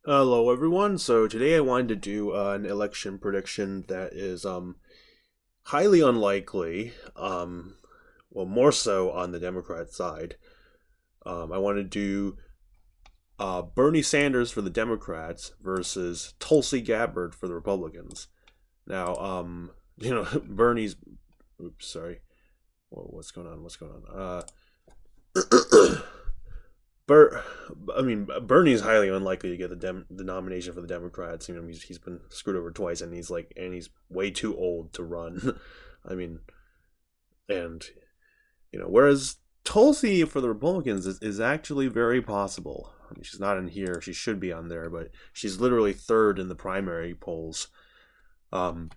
Hello everyone. So today I wanted to do an election prediction that is highly unlikely. Well, more so on the Democrat side. I want to do Bernie Sanders for the Democrats versus Tulsi Gabbard for the Republicans. Now, Bernie's. Oops, sorry. What's going on? What's going on? Bur- Bernie's highly unlikely to get the nomination for the Democrats. He's been screwed over twice, and he's way too old to run. I mean, and whereas Tulsi for the Republicans is actually very possible. I mean, she's not in here; she should be on there, but she's literally third in the primary polls. Um,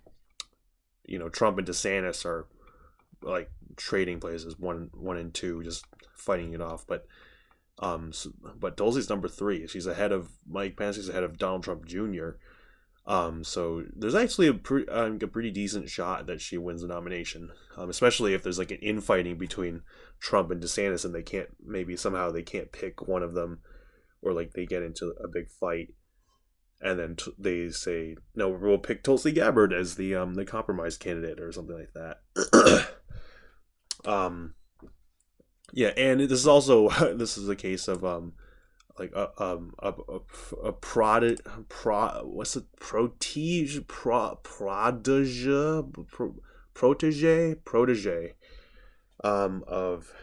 Trump and DeSantis are like trading places, one and two, just fighting it off, but. But Tulsi's number three. She's ahead of Mike Pence. She's ahead of Donald Trump Jr. So there's actually a pretty decent shot that she wins the nomination. Especially if there's like an infighting between Trump and DeSantis, and they can't maybe somehow they can't pick one of them, or like they get into a big fight, and then they say no, we'll pick Tulsi Gabbard as the compromise candidate or something like that. um, yeah, and this is also this is a case of like a what's it protege of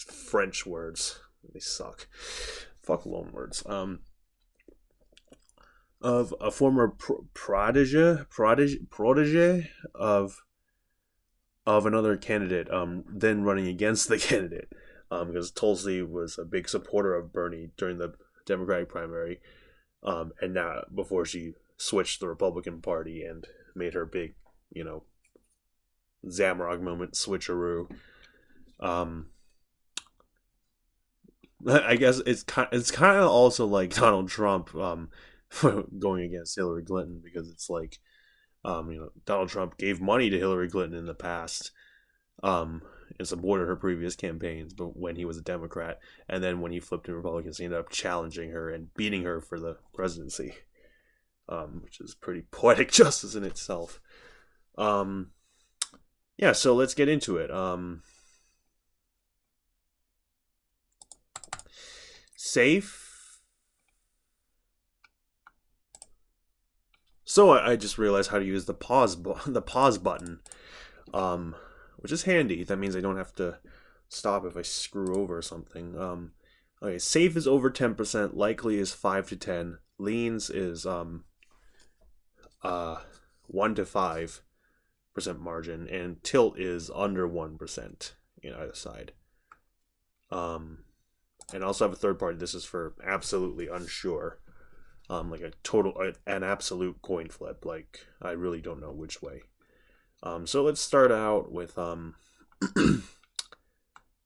French words. They suck. Fuck loan words. Of a former protege of another candidate, then running against the candidate, because Tulsi was a big supporter of Bernie during the Democratic primary, and now before she switched the Republican Party and made her big, you know, Zamrock moment switcheroo. Um, I guess it's kind of also like Donald Trump going against Hillary Clinton, because it's like Donald Trump gave money to Hillary Clinton in the past, um, and supported her previous campaigns, but when he was a Democrat, and then when he flipped to Republicans, he ended up challenging her and beating her for the presidency, which is pretty poetic justice in itself. Um, yeah, so let's get into it. Safe. So I just realized how to use the pause button, um, which is handy. That means I don't have to stop if I screw over something. Okay, safe is over 10%, likely is 5 to 10, leans is uh 1 to 5% margin, and tilt is under 1% in either side. Um, and I also have a third party. This is for absolutely unsure. Like an absolute coin flip. Like I really don't know which way. So let's start out with I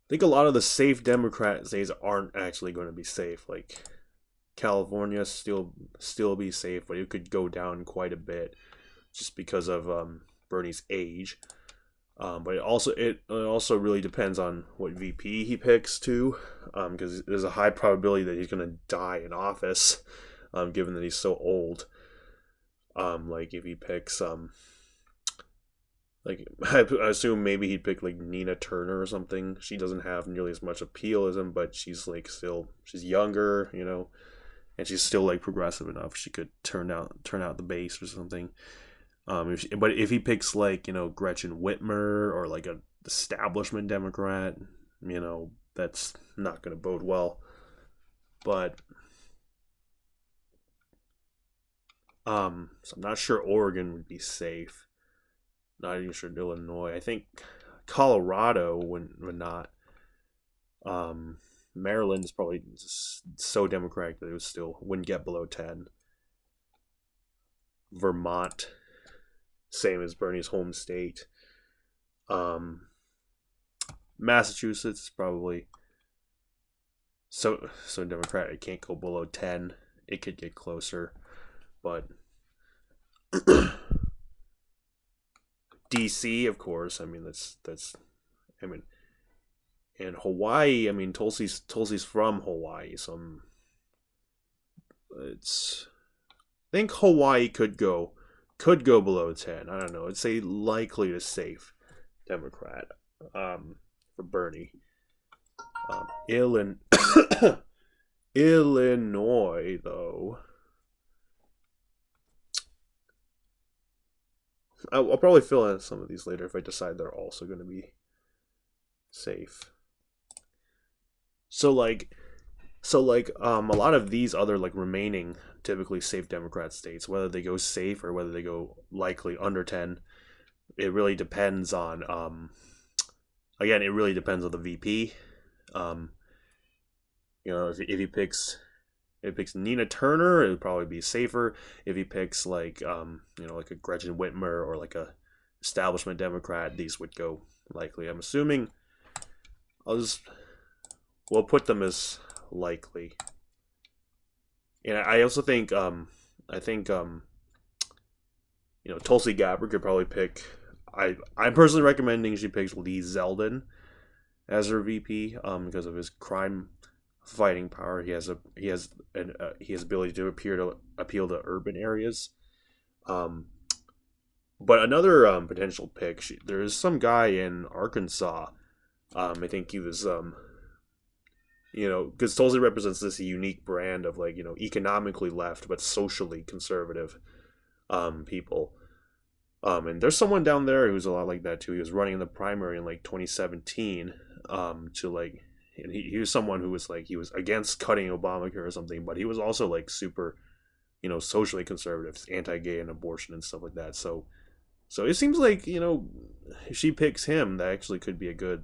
think a lot of the safe Democrat states aren't actually going to be safe. Like California still be safe, but it could go down quite a bit just because of Bernie's age. But it also really depends on what VP he picks too, because there's a high probability that he's going to die in office, given that he's so old. Like if he picks like I assume maybe he'd pick like Nina Turner or something. She doesn't have nearly as much appeal as him, but she's younger, and she's still like progressive enough. She could turn out the base or something. But if he picks like Gretchen Whitmer or like a establishment Democrat, that's not going to bode well. But so I'm not sure Oregon would be safe. Not even sure Illinois. I think Colorado would not. Um, Maryland is probably so Democratic that it was still wouldn't get below 10. Vermont, same as Bernie's home state. Um, Massachusetts probably so Democratic. It can't go below 10. It could get closer, but DC, of course. I mean that's. I mean, and Hawaii. I mean Tulsi's from Hawaii, so it's I think Hawaii could go below 10. I don't know. It's a likely to safe Democrat for Bernie. Illinois, Illinois, though, I'll probably fill in some of these later if I decide they're also going to be safe. So like, a lot of these other like remaining typically safe Democrat states, whether they go safe or whether they go likely under 10, it really depends on again, it really depends on the VP. Um, if he picks Nina Turner, it would probably be safer. If he picks like like a Gretchen Whitmer or like a establishment Democrat, these would go likely. I'm assuming I'll just we'll put them as likely. And I also think Tulsi Gabbard could probably pick. I'm personally recommending she picks Lee Zeldin as her VP because of his crime fighting power. He has ability to appeal to urban areas. Um, but another potential pick. There is some guy in Arkansas. I think he was because Tulsi represents this unique brand of like economically left but socially conservative people. And there's someone down there who's a lot like that too. He was running in the primary in like 2017 to like and he was someone who was like he was against cutting Obamacare or something, but he was also like super socially conservative, anti-gay and abortion and stuff like that. So it seems like if she picks him, that actually could be a good.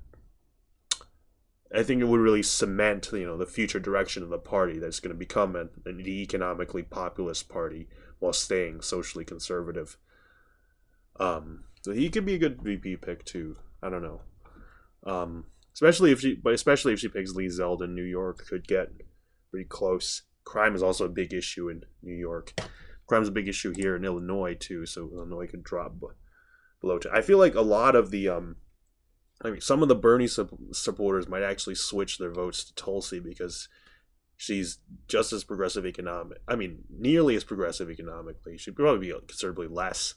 I think it would really cement the future direction of the party that's going to become an economically populist party while staying socially conservative. So he could be a good VP pick too. I don't know. Especially if she picks Lee Zeldin, New York could get pretty close. Crime is also a big issue in New York. Crime's a big issue here in Illinois too, so Illinois could drop below 10. I feel like a lot of the some of the Bernie supporters might actually switch their votes to Tulsi because she's just as progressive nearly as progressive economically. She'd probably be considerably less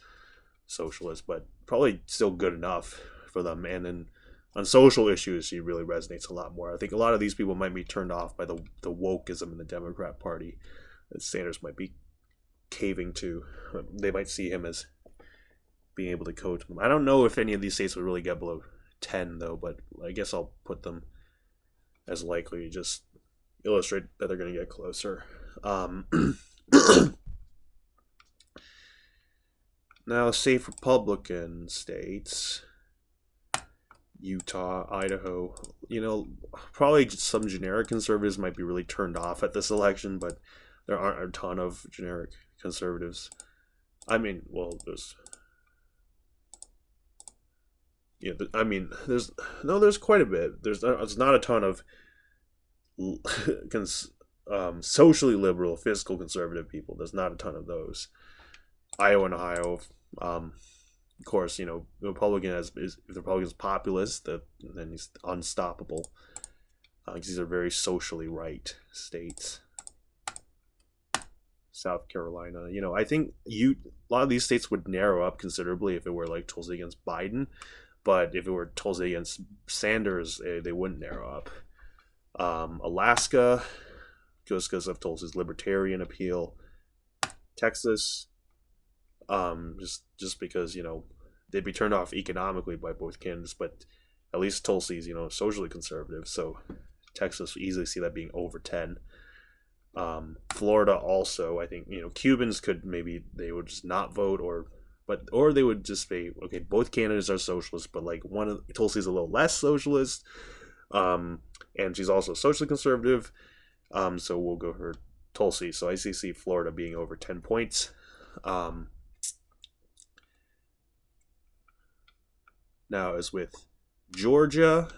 socialist, but probably still good enough for them. And then on social issues, she really resonates a lot more. I think a lot of these people might be turned off by the wokeism in the Democrat Party that Sanders might be caving to. They might see him as being able to coach them. I don't know if any of these states would really get below 10 though, but I guess I'll put them as likely to just illustrate that they're going to get closer. Now, safe Republican states, Utah, Idaho, probably just some generic conservatives might be really turned off at this election, but there aren't a ton of generic conservatives. There's there's quite a bit. There's not a ton of socially liberal, fiscal conservative people. There's not a ton of those. Iowa and Ohio, of course, the Republican if the Republican's populist, then he's unstoppable. Because these are very socially right states. South Carolina, I think a lot of these states would narrow up considerably if it were like Tulsi against Biden. But if it were Tulsi against Sanders, they wouldn't narrow up. Alaska, just because of Tulsi's libertarian appeal. Texas, just because they'd be turned off economically by both candidates, but at least Tulsi's socially conservative, so Texas easily see that being over 10. Florida also, I think Cubans could they would just not vote or they would just say, okay, both candidates are socialists, but like Tulsi's a little less socialist, and she's also socially conservative, so we'll go for Tulsi. So I see Florida being over 10 points. Now, as with Georgia,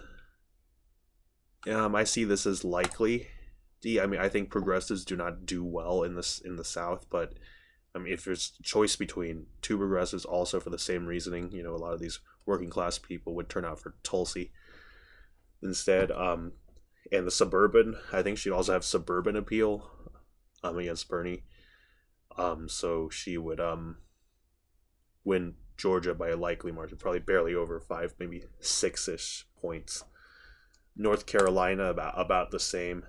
I see this as likely. I think progressives do not do well in the South, but if there's a choice between two progressives, also for the same reasoning, a lot of these working class people would turn out for Tulsi instead. And the suburban, I think she'd also have suburban appeal. against Bernie. So she would win Georgia by a likely margin, probably barely over 5, maybe 6-ish points. North Carolina about the same,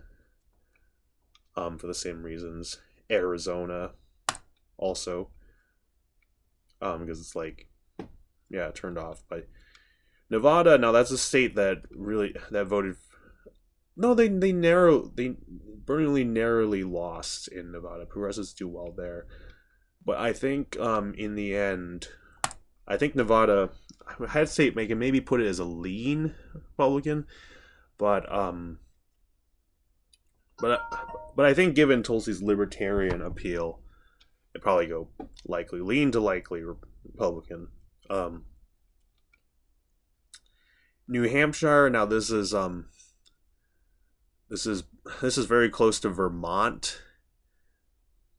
for the same reasons. Arizona also, because it's like, yeah, turned off by Nevada. Now that's a state that really that voted. No, they burningly narrowly lost in Nevada. Progressives do well there, but I think in the end, I think Nevada. I had to say make it maybe put it as a lean Republican, but but but I think given Tulsi's libertarian appeal, it probably go likely lean to likely Republican. Um, New Hampshire. Now this is this is very close to Vermont,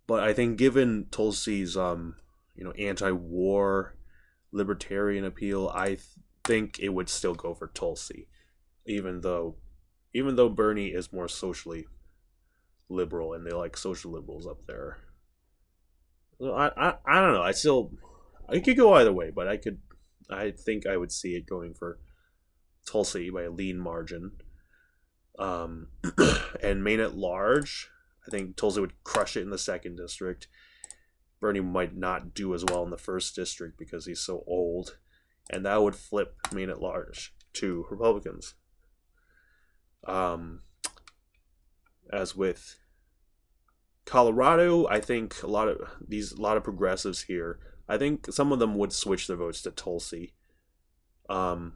but I think given Tulsi's anti-war libertarian appeal, think it would still go for Tulsi, even though Bernie is more socially liberal and they like social liberals up there. So I don't know. I could go either way, but I think I would see it going for Tulsi by a lean margin. Um, and Maine at large, I think Tulsi would crush it in the second district. Bernie might not do as well in the first district because he's so old, and that would flip Maine at large to Republicans. Um, as with Colorado, I think a lot of progressives here. I think some of them would switch their votes to Tulsi, um,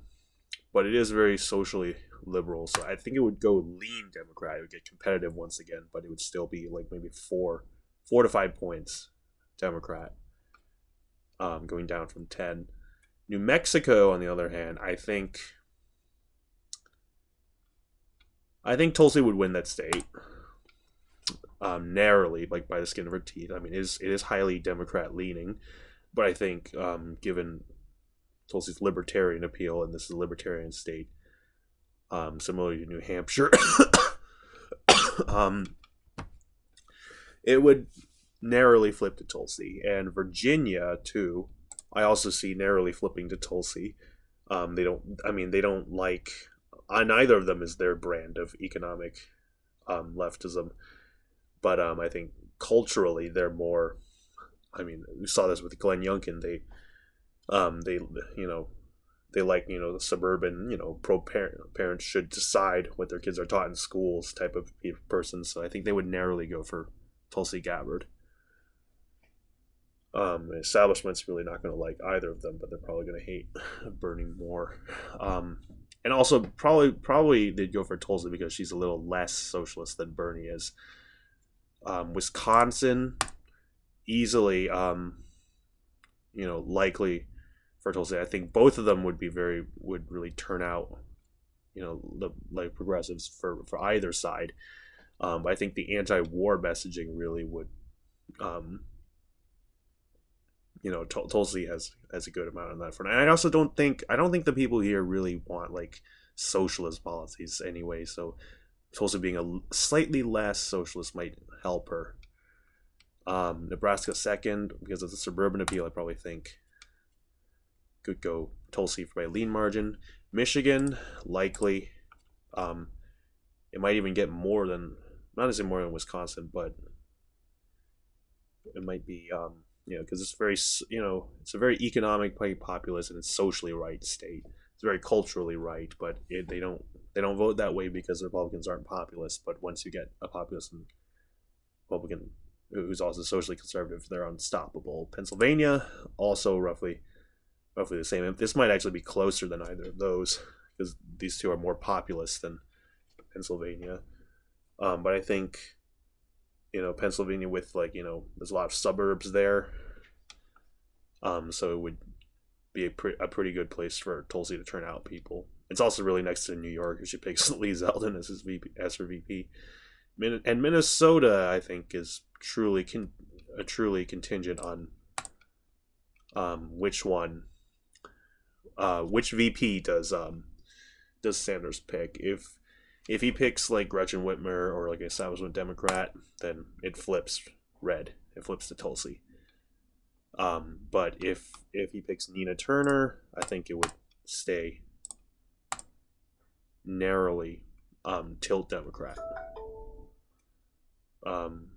but it is very socially liberal, so I think it would go lean Democrat. It would get competitive once again, but it would still be like maybe 4 to 5 points Democrat, going down from 10. New Mexico, on the other hand, I think Tulsi would win that state, narrowly, like by the skin of her teeth. I mean, it is highly Democrat leaning, but I think given Tulsi's libertarian appeal, and this is a libertarian state, similar to New Hampshire, um, it would narrowly flip to Tulsi. And Virginia too, I also see narrowly flipping to Tulsi. They don't. I mean, they don't like. Neither of them is their brand of economic leftism, but I think culturally they're more. I mean, we saw this with Glenn Youngkin. They they like the suburban pro parents should decide what their kids are taught in schools type of person. So I think they would narrowly go for Tulsi Gabbard. The establishment's really not going to like either of them, but they're probably going to hate Bernie more. And also probably they'd go for Tulsi because she's a little less socialist than Bernie is. Wisconsin, easily, likely for Tulsi. I think both of them would really turn out, the like progressives for either side. But I think the anti-war messaging really would, Tulsi has a good amount on that front. And I don't think the people here really want like socialist policies anyway. So Tulsi being a slightly less socialist might help her. Nebraska second because of the suburban appeal. I probably think could go Tulsi by a lean margin. Michigan likely. It might even get more than not necessarily more than Wisconsin, but it might be because it's very it's a very economic, populist, and it's socially right state. It's very culturally right, but they don't vote that way because the Republicans aren't populist. But once you get a populist and Republican who's also socially conservative, they're unstoppable. Pennsylvania also roughly the same. This might actually be closer than either of those because these two are more populist than Pennsylvania. But I think Pennsylvania with there's a lot of suburbs there, so it would be a pretty good place for Tulsi to turn out people. It's also really next to New York, because she picks Lee Zeldin as her VP. And Minnesota, I think, is truly contingent on which VP does Sanders pick. If he picks like Gretchen Whitmer or like an establishment Democrat, then it flips red. It flips to Tulsi. But if he picks Nina Turner, I think it would stay narrowly tilt Democrat. Um,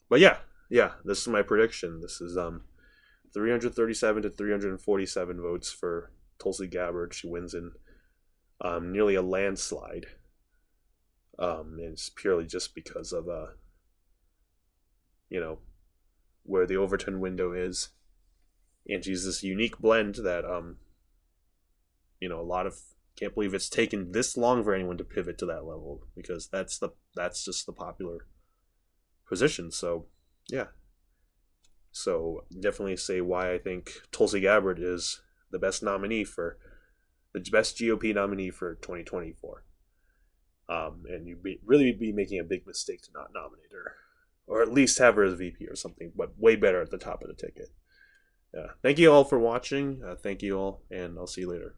but yeah, this is my prediction. This is 337 to 347 votes for Tulsi Gabbard. She wins in nearly a landslide. And it's purely just because of you know, where the Overton window is, and she's this unique blend that a lot of can't believe it's taken this long for anyone to pivot to that level because that's just the popular position. So yeah, so definitely say why I think Tulsi Gabbard is the best nominee for the best GOP nominee for 2024. And you'd really be making a big mistake to not nominate her, or at least have her as VP or something, but way better at the top of the ticket. Yeah. Thank you all for watching. Thank you all, and I'll see you later.